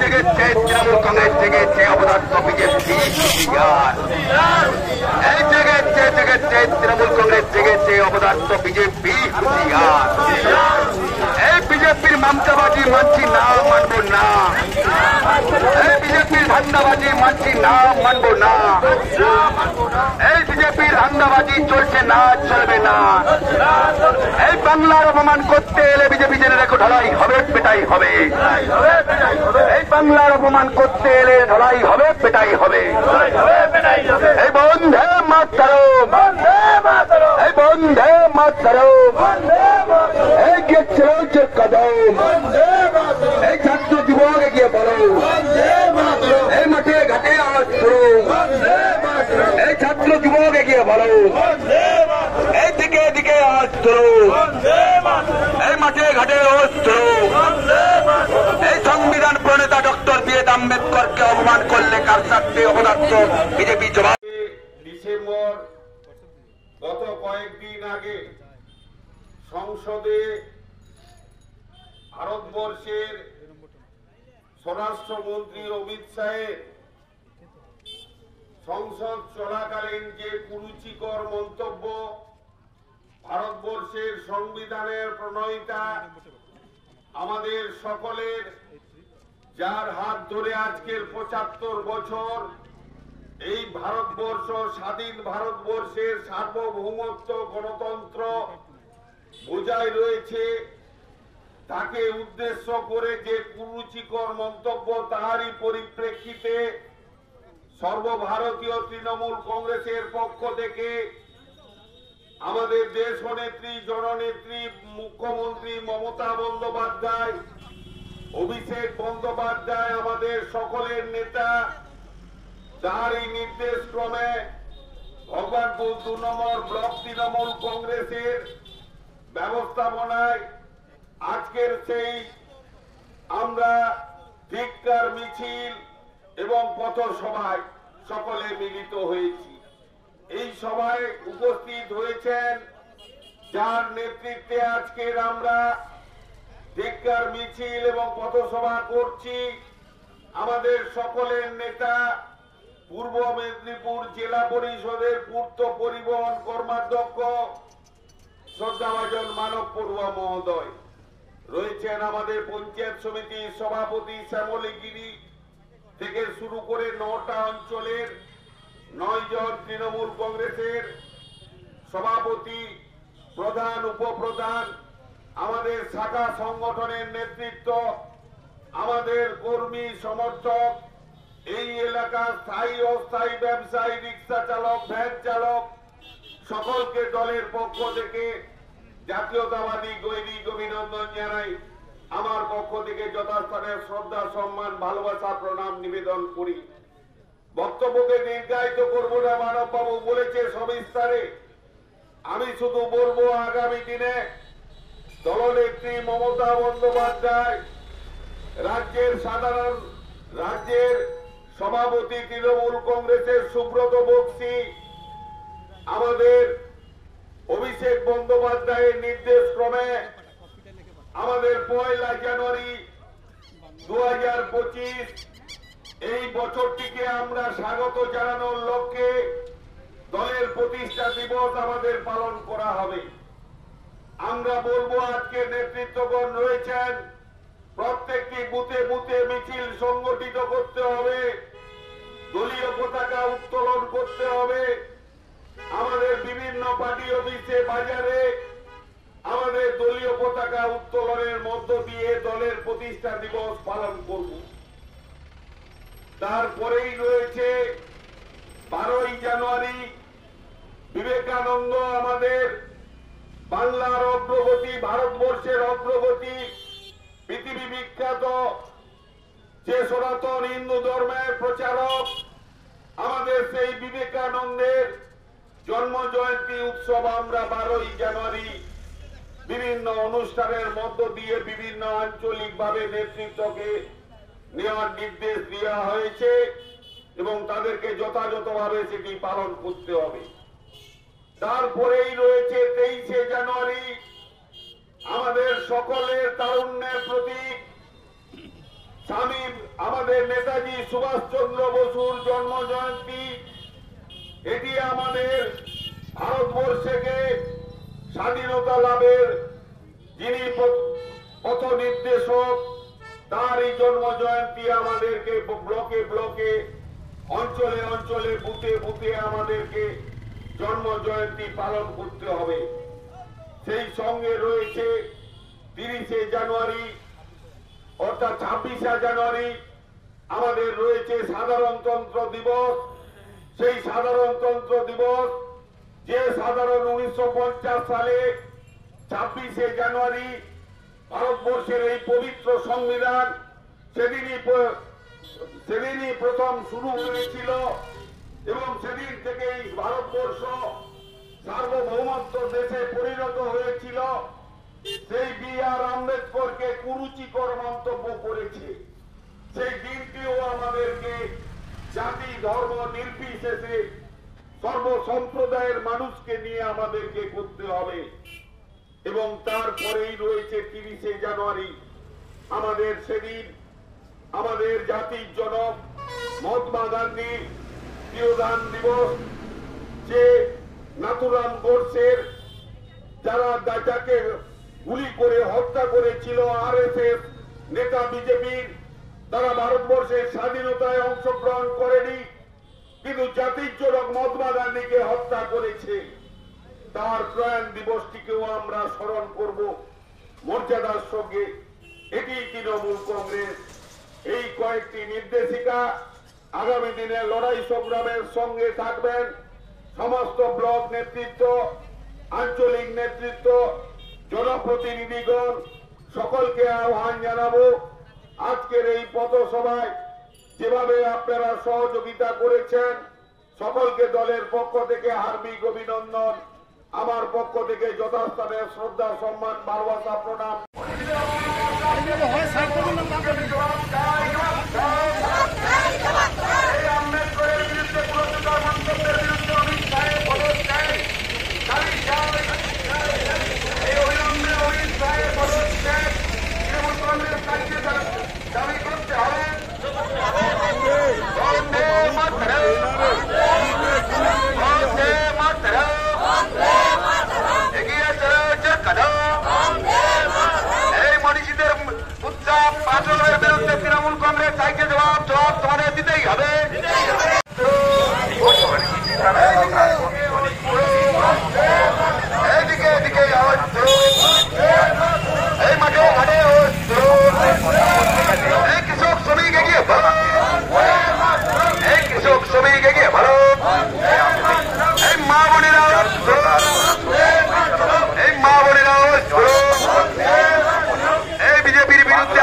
জেগেছে তৃণমূল কংগ্রেস, জেগেছে অপদার্থ বিজেপি হুঁশিয়ার। এই জেগেছে তৃণমূল কংগ্রেস, জেগেছে অপদার্থ বিজেপি হুঁশিয়ার। এই বিজেপির মমতাবাজি মানছি না, মানব না। এই বিজেপির ধান্দাবাজি মানছি না, মানব না। এই বিজেপির ধান্দাবাজি চলছে না, চলবে না। এই বাংলার অপমান করতে এলে বিজেপি জেনে রেখো ঢালাই হবে, পেটাই হবে। এই বাংলার অপমান করতে এলে ঢালাই হবে, পেটাই হবে। এই বন্ধে মাতরম, এই বন্ধে মাতরম, এই গেছে যে কদম, এই ছাত্র যুবক এগিয়ে বলো, এই মাঠে ঘাটে আওয়াজ করো, এই ছাত্র যুবক এগিয়ে বলো, এই দিকে দিকে আওয়াজ করো, এই মাঠে ঘাটে আওয়াজ করো। এই সংবিধান প্রণেতা ডক্টর বি.আর. আম্বেদকরকে অপমান করলে কার সাথে অপদার্থ বিজেপি জবাব। ডিসেম্বর গত কয়েকদিন আগে সংসদে ভারতবর্ষের স্বরাষ্ট্রমন্ত্রী অমিত শাহের সংসদ চলাকালীন যে কুরুচিকর মন্তব্য, ভারতবর্ষের সংবিধানের প্রণয়িতা আমাদের সকলের, যার হাত ধরে আজকের ৭৫ বছর এই ভারতবর্ষ স্বাধীন ভারতবর্ষের সার্বভৌমত্ব গণতন্ত্র বজায় রয়েছে, তাকে উদ্দেশ্য করে যে কুরুচিকর মন্তব্য, তাহারই পরিপ্রেক্ষিতে সর্বভারতীয় তৃণমূল কংগ্রেসের পক্ষ থেকে আমাদের দেশ নেত্রী, জননেত্রী, মুখ্যমন্ত্রী মমতা বন্দ্যোপাধ্যায়, অভিষেক বন্দ্যোপাধ্যায়, আমাদের সকলের নেতা, তারই নির্দেশ ক্রমে ভগবানপুর ২ নম্বর ব্লক তৃণমূল কংগ্রেসের ব্যবস্থাপনায় আজকের সেই আমরা ধিক্কার মিছিল এবং পথসভায় সকলে মিলিত হয়েছি। এই সভায় উপস্থিত হয়েছেন, যার নেতৃত্বে আজকের আমরা ধিক্কার মিছিল এবং পথসভা করছি, আমাদের সকলের নেতা, পূর্ব মেদিনীপুর জেলা পরিষদের পূর্ত পরিবহন কর্মাধ্যক্ষ শ্রদ্ধাভাজন মানব পড়ুয়া মহোদয় রয়েছেন, আমাদের পঞ্চায়েত সমিতির সভাপতি শ্যামলী গিরি থেকে শুরু করে ৯টা অঞ্চলের ৯ জন তৃণমূল কংগ্রেসের সভাপতি, প্রধান, উপপ্রধান, আমাদের শাখা সংগঠনের নেতৃত্ব, আমাদের কর্মী সমর্থক, এই এলাকার স্থায়ী অস্থায়ী ব্যবসায়ী, রিক্সা চালক, ভ্যান চালক, সকলকে দলের পক্ষ থেকে জাতীয়তাবাদী গৈরিক অভিনন্দন জানাই। আমার পক্ষ থেকে যথাস্থানে শ্রদ্ধা, সম্মান, ভালোবাসা, প্রণাম নিবেদন করি। বক্তব্যকে দীর্ঘায়িত করব না, মানববাবু বলেছে সবিস্তারে। আমি শুধু বলবো, আগামী দিনে দলনেত্রী মমতা বন্দ্যোপাধ্যায়, রাজ্যের সভাপতি তৃণমূল কংগ্রেসের সুব্রত বক্সী, আমাদের অভিষেক বন্দ্যোপাধ্যায়ের নির্দেশ ক্রমে আমাদের ১ জানুয়ারি ২০২৫ এই বছরটিকে আমরা স্বাগত জানানোর লক্ষ্যে দলের প্রতিষ্ঠা দিবস আমাদের পালন করা হবে। আমরা বলবো, আজকে নেতৃত্বগণ রয়েছেন, প্রত্যেকটি বুথে বুথে মিছিল সংগঠিত করতে হবে, দলীয় পতাকা উত্তোলন করতে হবে, আমাদের বিভিন্ন পার্টি অফিসে, বাজারে আমাদের দলীয় পতাকা উত্তোলনের মধ্য দিয়ে দলের প্রতিষ্ঠা দিবস পালন করব। তারপরেই রয়েছে ১২ই জানুয়ারি, বিবেকানন্দ, আমাদের বাংলার অগ্রগতি, ভারতবর্ষের অগ্রগতি, পৃথিবী বিখ্যাত যে সনাতন হিন্দু ধর্মের প্রচারক, আমাদের সেই বিবেকানন্দের জন্ম জয়ন্তী উৎসব আমরা ১২ই জানুয়ারি বিভিন্ন অনুষ্ঠানের মধ্য দিয়ে বিভিন্ন আঞ্চলিক ভাবে নেতৃত্বকে নেওয়ার নির্দেশ দেওয়া হয়েছে এবং তাদেরকে যথাযথভাবে সেটি পালন করতে হবে। তারপরেই রয়েছে 23শে জানুয়ারি, আমাদের সকলের তারুণ্যের প্রতীক, স্বামী আমাদের নেতাজি সুভাষচন্দ্র বসুর জন্ম জয়ন্তী। এটি আমাদের ভারতবর্ষকে স্বাধীনতা লাভের যিনি পথ নির্দেশক, তারই জন্ম জয়ন্তী আমাদেরকে ব্লকে ব্লকে, অঞ্চলে অঞ্চলে, বুথে বুথে আমাদেরকে জন্ম জয়ন্তী পালন করতে হবে। সেই সঙ্গে রয়েছে 30শে জানুয়ারি অর্থাৎ 26শে জানুয়ারি আমাদের রয়েছে সাধারণতন্ত্র দিবস। সেই সাধারণতন্ত্র দিবস যে সাধারণ 1950 সালে 26শে জানুয়ারি ভারতবর্ষের এই পবিত্র সংবিধান সেদিনই প্রথম শুরু হয়েছিল এবং সেদিন থেকেই ভারতবর্ষ সার্বভৌমত্ব দেশে পরিণত হয়েছিল। সেই B.R. আম্বেদকরকে কুরুচিকর মন্তব্য করেছে। সেই দিনটিও আমাদেরকে জাতি ধর্ম নির্বিশেষে সর্বসম্প্রদায়ের মানুষকে নিয়ে আমাদেরকে করতে হবে। এবং তারপরেই রয়েছে 30শে জানুয়ারি আমাদের সেদিন আমাদের জাতির জনক মহাত্মা গান্ধী তিরোধান দিবস। যে নাথুরাম গোডসের যাকে গুলি করে হত্যা করেছিল RSS নেতা বিজেপির, তারা ভারতবর্ষের স্বাধীনতায় অংশগ্রহণ করেনি, কিন্তু জাতির জনক মহাত্মা গান্ধীকে হত্যা করেছে। তার প্রয়াণ দিবসটিকেও আমরা স্মরণ করব মর্যাদার সঙ্গে। এটি তৃণমূল কংগ্রেস এই কয়েকটি নির্দেশিকা আগামী দিনে লড়াই সংগ্রামের সঙ্গে থাকবেন সমস্ত ব্লক নেতৃত্ব, আঞ্চলিক নেতৃত্ব, জনপ্রতিনিধিগণ, সকলকে আহ্বান জানাবো আজকের এই পথসভায় যেভাবে আপনারা সহযোগিতা করেছেন সকলকে দলের পক্ষ থেকে হার্দিক অভিনন্দন, আমার পক্ষ থেকে যথাস্থানে শ্রদ্ধা সম্মান ভালোবাসা প্রণাম। তৃণমূল কংগ্রেস চাইছে জবাব তোমাদের দিতেই হবে। এইদিকে এদিকে এই মাঠে ঘাটে এই কৃষক শ্রমিক এগিয়ে এই কৃষক শ্রমিক এগিয়ে ভালো, এই মা বোনেরা এই বিজেপির বিরুদ্ধে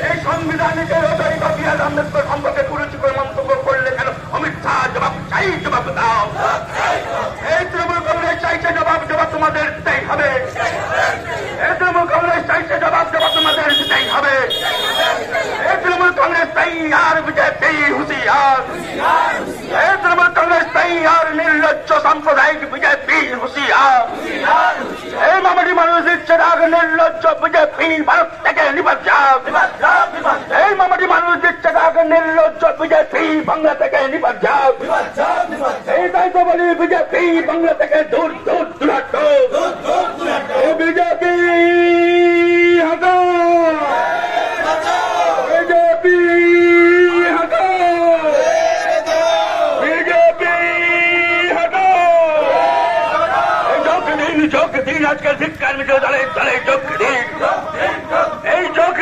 এই সংবিধানিকে আম্বেদকর সম্পর্কে কুরুচিকর মন্তব্য করলে কেন অমিত শাহ জবাব চাই, জবাব দাও। এই তৃণমূল কংগ্রেস চাইছে জবাব তোমাদের দিতেই হবে। এই তৃণমূল কংগ্রেস চাইছে জবাব তোমাদের দিতেই হবে। এই তৃণমূল কংগ্রেস তৈয়ার, বিজেপি হুঁশিয়ার। এই তৃণমূল কংগ্রেস তৈয়ার, নির্লজ্জ সাম্প্রদায়িক বিজেপি হুঁশিয়ার। এই মামাটি মানুষ দিচ্ছে রাগ, নির্লজ্জ বিজেপি ভারত থেকে নিবাদ যাও। এই মামাটি মানুষ দিচ্ছে রাগ, নির্লজ্জ বিজেপি বাংলা থেকে নিবাদ যাও। এই তাই তো বলি বিজেপি বাংলা থেকে দূর দূর দূরাট। বিজেপি হটাও, বিজেপি হটাও, বিজেপি হটাও। যোগ দিন আজকের শিক্ষার মিত্র দলে দলে যোগ দিন। এই যোগ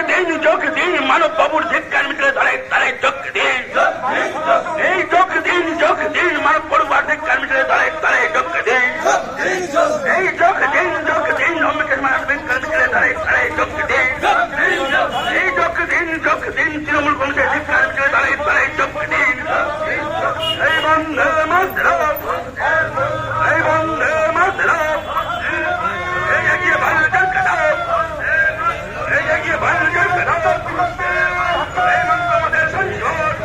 দিন মানব বাবুর শিক্ষার মিত্র দলে দলে যোগ দিন। এই যোগ দিন মানব পড়ুয়ার শিক্ষার মিত্র দলে দলে যোগ দিন। এই যোগ দিন অম্বিকের মানব শিক্ষার মিত্র দলে দলে যোগ দিন। এই যোগ দিন তৃণমূল কংগ্রেসের শিক্ষার মিত্র দলে দলে যোগ দিন। এই বন্দে মাতরম, এই বন্দে মাতরম। এই এগিয়ে ভারতের কথা, এই এগিয়ে ভারতের কথা। এই আমাদের সংসদ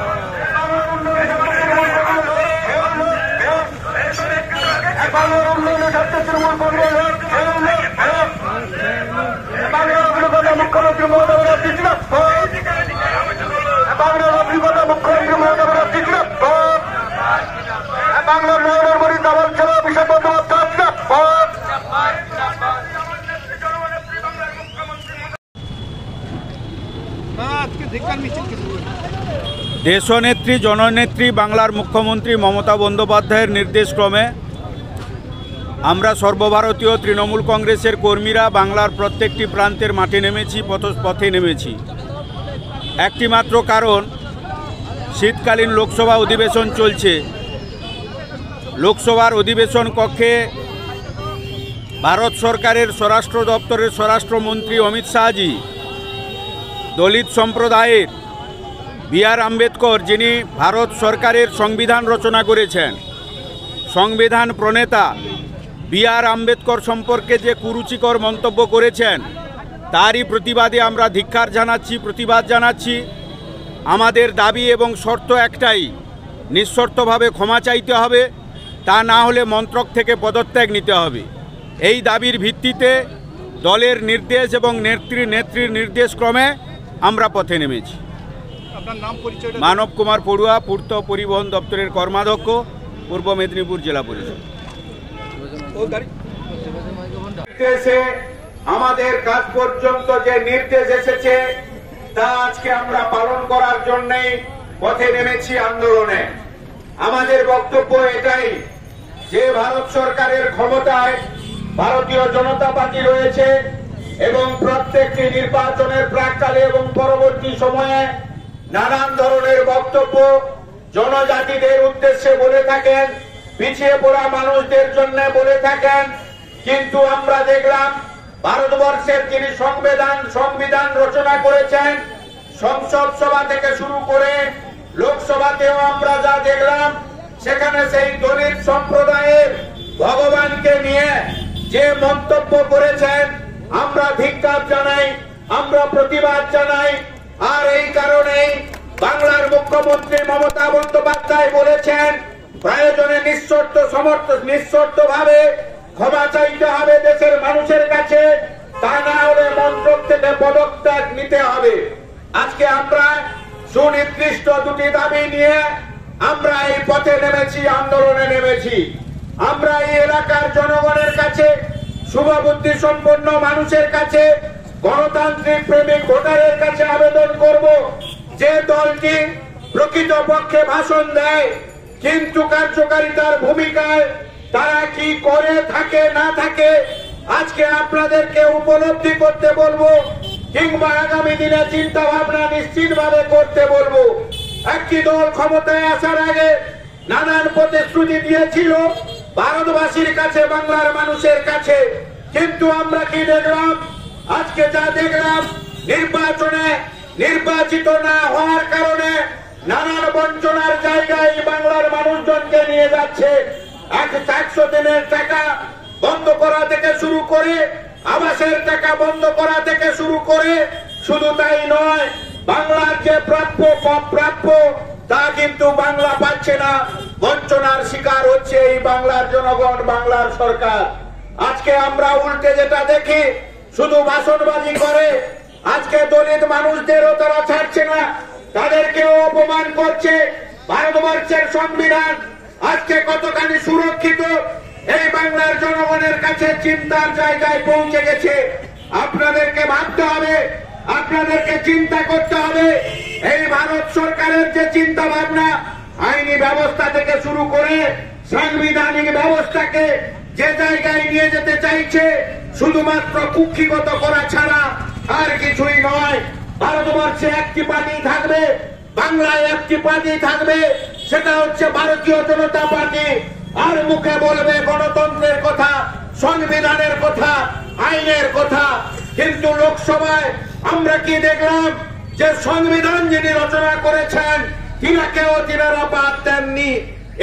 দেশনেত্রী জননেত্রী বাংলার মুখ্যমন্ত্রী মমতা বন্দ্যোপাধ্যায়ের নির্দেশক্রমে আমরা সর্বভারতীয় তৃণমূল কংগ্রেসের কর্মীরা বাংলার প্রত্যেকটি প্রান্তের মাঠে নেমেছি, পথে নেমেছি। একটি মাত্র কারণ, শীতকালীন লোকসভা অধিবেশন চলছে। লোকসভার অধিবেশন কক্ষে ভারত সরকারের স্বরাষ্ট্র দপ্তরের স্বরাষ্ট্রমন্ত্রী অমিত শাহজি দলিত সম্প্রদায়ের বি.আর. আম্বেদকর, যিনি ভারত সরকারের সংবিধান রচনা করেছেন, সংবিধান প্রণেতা বি.আর. আম্বেদকর সম্পর্কে যে কুরুচিকর মন্তব্য করেছেন, তারই প্রতিবাদে আমরা ধিক্কার জানাচ্ছি, প্রতিবাদ জানাচ্ছি। আমাদের দাবি এবং শর্ত একটাই, নিঃশর্তভাবে ক্ষমা চাইতে হবে, তা না হলে মন্ত্রক থেকে পদত্যাগ নিতে হবে। এই দাবির ভিত্তিতে দলের নির্দেশ এবং নেত্রীর নির্দেশক্রমে আমরা পথে নেমেছি। মানব কুমার পড়ুয়া, পূর্ত পরিবহন দপ্তরের কর্মাধ্যক্ষ, পূর্ব মেদিনীপুর জেলা পরিষদ। আমাদের কাজ পর্যন্ত যে নির্দেশ এসেছে তা আজকে আমরা পালন করার জন্যই পথে নেমেছি আন্দোলনে। আমাদের বক্তব্য এটাই যে ভারত সরকারের ক্ষমতায় ভারতীয় জনতা পার্টি রয়েছে এবং প্রত্যেকটি নির্বাচনের প্রাক্কালে এবং পরবর্তী সময়ে নানান ধরনের বক্তব্য জনজাতিদের উদ্দেশ্যে বলে থাকেন, পিছিয়ে পড়া মানুষদের জন্য বলে থাকেন। কিন্তু আমরা দেখলাম ভারতবর্ষের যিনি সংবিধান রচনা করেছেন, সংসদ সভা থেকে শুরু করে লোকসভাতেও আমরা যা দেখলাম, সেখানে সেই দলিত সম্প্রদায়ের ভগবানকে নিয়ে যে মন্তব্য করেছেন, আমরা ধিক্কার জানাই, আমরা প্রতিবাদ জানাই। আর এই কারণেই বাংলার মুখ্যমন্ত্রী মমতা বন্দ্যোপাধ্যায় বলেছেন, প্রয়োজনে নিঃশর্তভাবে ক্ষমা চাইতে হবে দেশের মানুষের কাছে, তা না হলে মন্ত্রক থেকে পদত্যাগ নিতে হবে। আজকে আমরা সুনির্দিষ্ট দুটি দাবি নিয়ে আমরা এই পথে নেমেছি, আন্দোলনে নেমেছি। আমরা এই এলাকার জনগণের কাছে, শুভবুদ্ধি সম্পন্ন মানুষের কাছে, গণতান্ত্রিক প্রেমিক ভোটারের কাছে আবেদন করব, যে দলটি প্রকৃতপক্ষে ভাষণ দেয় কিন্তু কার্যকারিতার ভূমিকায় তারা কি করে থাকে না থাকে, আজকে আপনাদেরকে উপলব্ধি করতে বলবো, কিংবা আগামী দিনে চিন্তা ভাবনা নিশ্চিতভাবে করতে বলবো। একটি দল ক্ষমতায় আসার আগে নানান প্রতিশ্রুতি দিয়েছিল ভারতবাসীর কাছে, বাংলার মানুষের কাছে, কিন্তু আমরা কি দেখলাম? আজকে যা দেখলাম, নির্বাচনে নির্বাচিত না হওয়ার কারণে নানান বঞ্চনার জায়গায় বাংলার মানুষজনকে নিয়ে যাচ্ছে। 100 দিনের টাকা বন্ধ করা থেকে শুরু করে, আবাসের টাকা বন্ধ করা থেকে শুরু করে, শুধু তাই নয়, বাংলার যে প্রাপ্য তা কিন্তু বাংলা পাচ্ছে না। বঞ্চনার শিকার হচ্ছে এই বাংলার জনগণ, বাংলার সরকার। আজকে আমরা উল্টে যেটা দেখি, শুধু ভাষণবাজি করে। আজকে দলিত মানুষদেরও তারা ছাড়ছে না, তাদেরকেও অপমান করছে। ভারতবর্ষের সংবিধান আজকে কতখানি সুরক্ষিত এই বাংলার জনগণের কাছে চিন্তার জায়গায় পৌঁছে গেছে। আপনাদেরকে ভাবতে হবে, আপনাদেরকে চিন্তা করতে হবে। এই ভারত সরকারের যে চিন্তা ভাবনা, আইনি ব্যবস্থা থেকে শুরু করে সাংবিধানিক ব্যবস্থাকে যে জায়গায় নিয়ে যেতে চাইছে, শুধুমাত্র কুক্ষিগত করা ছাড়া আর কিছুই নয়। ভারতবর্ষে একটি পার্টি থাকবে, বাংলায় একটি পার্টি থাকবে, সেটা হচ্ছে ভারতীয় জনতা পার্টি। আর মুখে বলবে গণতন্ত্রের কথা, সংবিধানের কথা, আইনের কথা, কিন্তু লোকসভায় আমরা কি দেখলাম? যে সংবিধান যিনি রচনা করেছেন, তিনারা বাদ দেননি।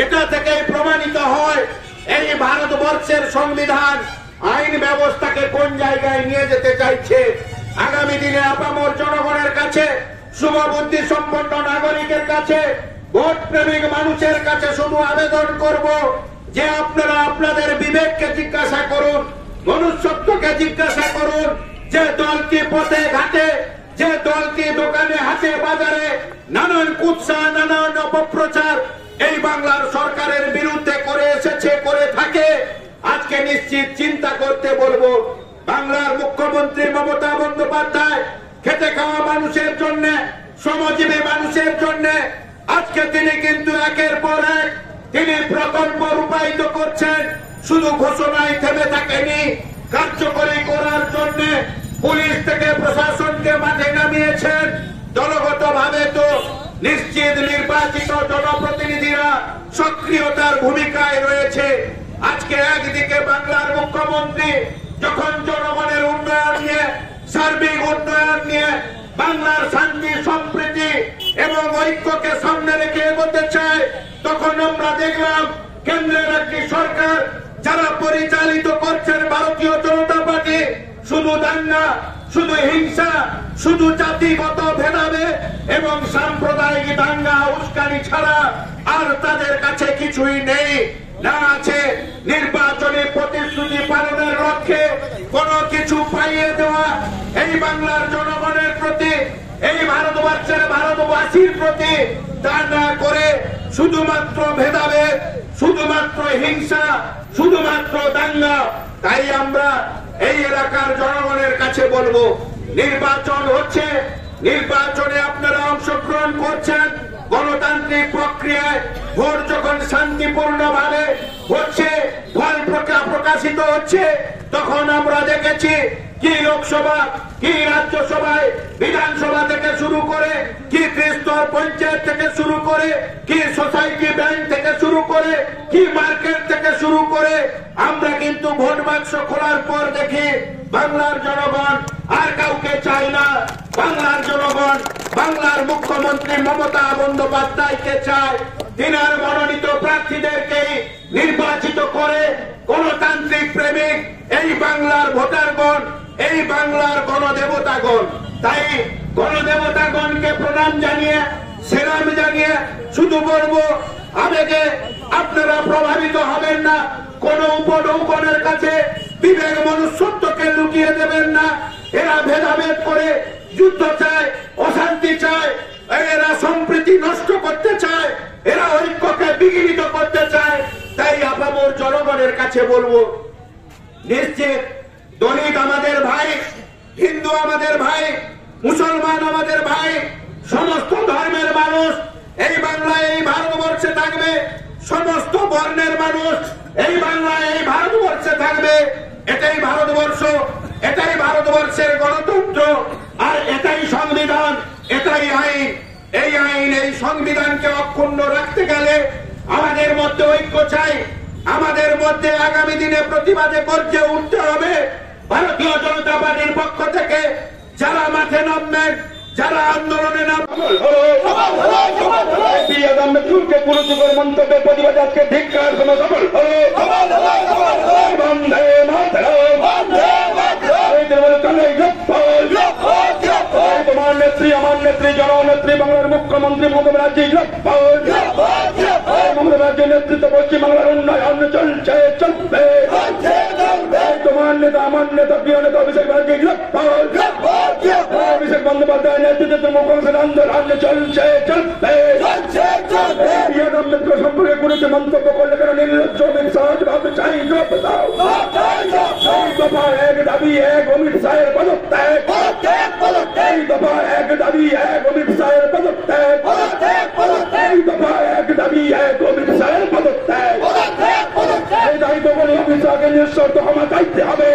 এটা থেকেই প্রমাণিত হয় এই ভারতবর্ষের সংবিধান আইন ব্যবস্থাকে কোন জায়গায় নিয়ে যেতে চাইছে। আগামী দিনে আপামর জনগণের কাছে, শুভবুদ্ধি সম্পন্ন নাগরিকের কাছে, ভোট প্রেমিক মানুষের কাছে শুধু আবেদন করব যে আপনারা আপনাদের বিবেককে জিজ্ঞাসা করুন, মনুষ্যত্বকে জিজ্ঞাসা করুন। যে দলটি পথে ঘাটে, যে দলটি দোকানে হাটে বাজারে নানান কুৎসা, নানান অপপ্রচার এই বাংলার সরকারের বিরুদ্ধে করে এসেছে, করে থাকে, আজকে নিশ্চিত চিন্তা করতে বলবো। বাংলার মুখ্যমন্ত্রী মমতা বন্দ্যোপাধ্যায় খেটে খাওয়া মানুষের জন্য শ্রমজীবী মানুষের জন্য আজকে তিনি কিন্তু একের পর এক তিনি প্রকল্প রূপায়িত করছেন। শুধু ঘোষণায় থেমে থাকেনি, কার্যকরী করার জন্য পুলিশ থেকে প্রশাসনকে মাঠে নামিয়েছেন। দলগতভাবে তো নিশ্চিত নির্বাচিত জনপ্রতিনিধিরা সক্রিয়তার ভূমিকায় রয়েছে। আজকে একদিকে বাংলার মুখ্যমন্ত্রী যখন জনগণের উন্নয়ন নিয়ে, সার্বিক উন্নয়ন নিয়ে, বাংলার শান্তি সম্প্রীতি এবং ঐক্যকে সামনে রেখে এগোতে চায়, তখন আমরা দেখলাম কেন্দ্রের একটি সরকার যারা পরিচালিত করছেন ভারতীয় জনতা পার্টি শুধু দাঙ্গা, শুধু হিংসা, শুধু জাতিগত ভেদাভেদ এবং সাম্প্রদায়িক দাঙ্গা উস্কানি ছাড়া আর তাদের কাছে কিছুই নেই। না আছে নির্বাচনী প্রতিশ্রুতি পালনের লক্ষ্যে কোন কিছু পাইয়ে দেওয়া এই বাংলার জনগণের প্রতি, এই ভারতবর্ষের ভারতবাসীর প্রতি, তা না করে শুধুমাত্র ভেদাভেদ, শুধুমাত্র হিংসা, শুধুমাত্র দাঙ্গা। তাই আমরা এই এলাকার জনগণের কাছে বলবো, নির্বাচন হচ্ছে, নির্বাচনে আপনারা অংশগ্রহণ করছেন, গণতান্ত্রিক প্রক্রিয়ায় ভোট যখন শান্তিপূর্ণভাবে হচ্ছে, ফল প্রকাশিত হচ্ছে, তখন আমরা দেখেছি কি লোকসভা, কি রাজ্যসভায়, বিধানসভা থেকে শুরু করে, কি ত্রিস্তর পঞ্চায়েত থেকে শুরু করে, কি সোসাইটি ব্যাংক থেকে শুরু করে, কি মার্কেট থেকে শুরু করে, আমরা কিন্তু ভোট বাক্স খোলার পর দেখি বাংলার জনগণ আর কাউকে চায় না। বাংলার জনগণ বাংলার মুখ্যমন্ত্রী মমতা বন্দ্যোপাধ্যায়কে চায়। তিনার মনোনীত প্রার্থীদেরকেই নির্বাচিত করে গণতান্ত্রিক প্রেমিক এই বাংলার ভোটারগণ, এই বাংলার গণদেবতাগণ। তাই গণদেবতাগণকে প্রণাম জানিয়ে, সেলাম জানিয়ে শুধু বলবো, আবেগে আপনারা প্রভাবিত হবেন না। কোন উপনৌকনের কাছে বিবেক মনুষ্যত্বকে লুকিয়ে দেবেন না। এরা ভেদাভেদ করে যুদ্ধ চায়, অশান্তি চায়, এরা সম্প্রীতি নষ্ট করতে চায়, এরা ঐক্যকে বিঘ্নিত করতে চায়। তাই আপামর জনগণের কাছে বলবো, নিশ্চিত দলিত আমাদের ভাই, হিন্দু আমাদের ভাই, মুসলমান আমাদের ভাই, সমস্ত ধর্মের মানুষ এই বাংলায়, এই ভারতবর্ষে থাকবে। সমস্ত বর্ণের মানুষ এই বাংলায়, এই ভারতবর্ষে থাকবে। এটাই ভারতবর্ষ, এটাই ভারতবর্ষের গণতন্ত্র, আর এটাই সংবিধান, এটাই আইন। এই আইন, এই সংবিধানকে অক্ষুণ্ণ রাখতে গেলে আমাদের মধ্যে ঐক্য চাই। আমাদের মধ্যে আগামী দিনে প্রতিবাদে গর্জে উঠতে হবে। ভারতীয় জনতা পার্টির পক্ষ থেকে যারা মাঠে নামবেন, যারা আন্দোলনে নামবেন, মন্তব্যের প্রতিবাদে আজকে ধিক্কার কোনো সফল বন্দে তোমার নেত্রী, আমার নেত্রী, জননেত্রী, বাংলার মুখ্যমন্ত্রী মমতা ব্যানার্জি মমতা ব্যানার্জির নেতৃত্ব পশ্চিমবাংলার উন্নয়ন চলছে, চলবে। তোমার নেতা, আমার নেতা, প্রিয় নেতা অভিষেক ব্যানার্জি অভিষেক বন্দ্যোপাধ্যায় নেতৃত্বে মুখ্যমন্ত্রীর আন্দোলন চলছে, চলবে। আম্বেদকর সম্পর্কে গুরুত্ব মন্তব্য করলে কেন নির্লজ্জ সহজ ভাবে চাই দফা এক দাবি এক অমিত শাহের পদত্যাগ, এই দফা এক দাবি এক অমিত শাহের পদত্যাগ, এই দফা এক দাবি এক অমিত শাহের পদত্যাগ। এই দায়িত্ব বলে অমিত শাহকে নিঃশর্ত ক্ষমা চাইতে হবে।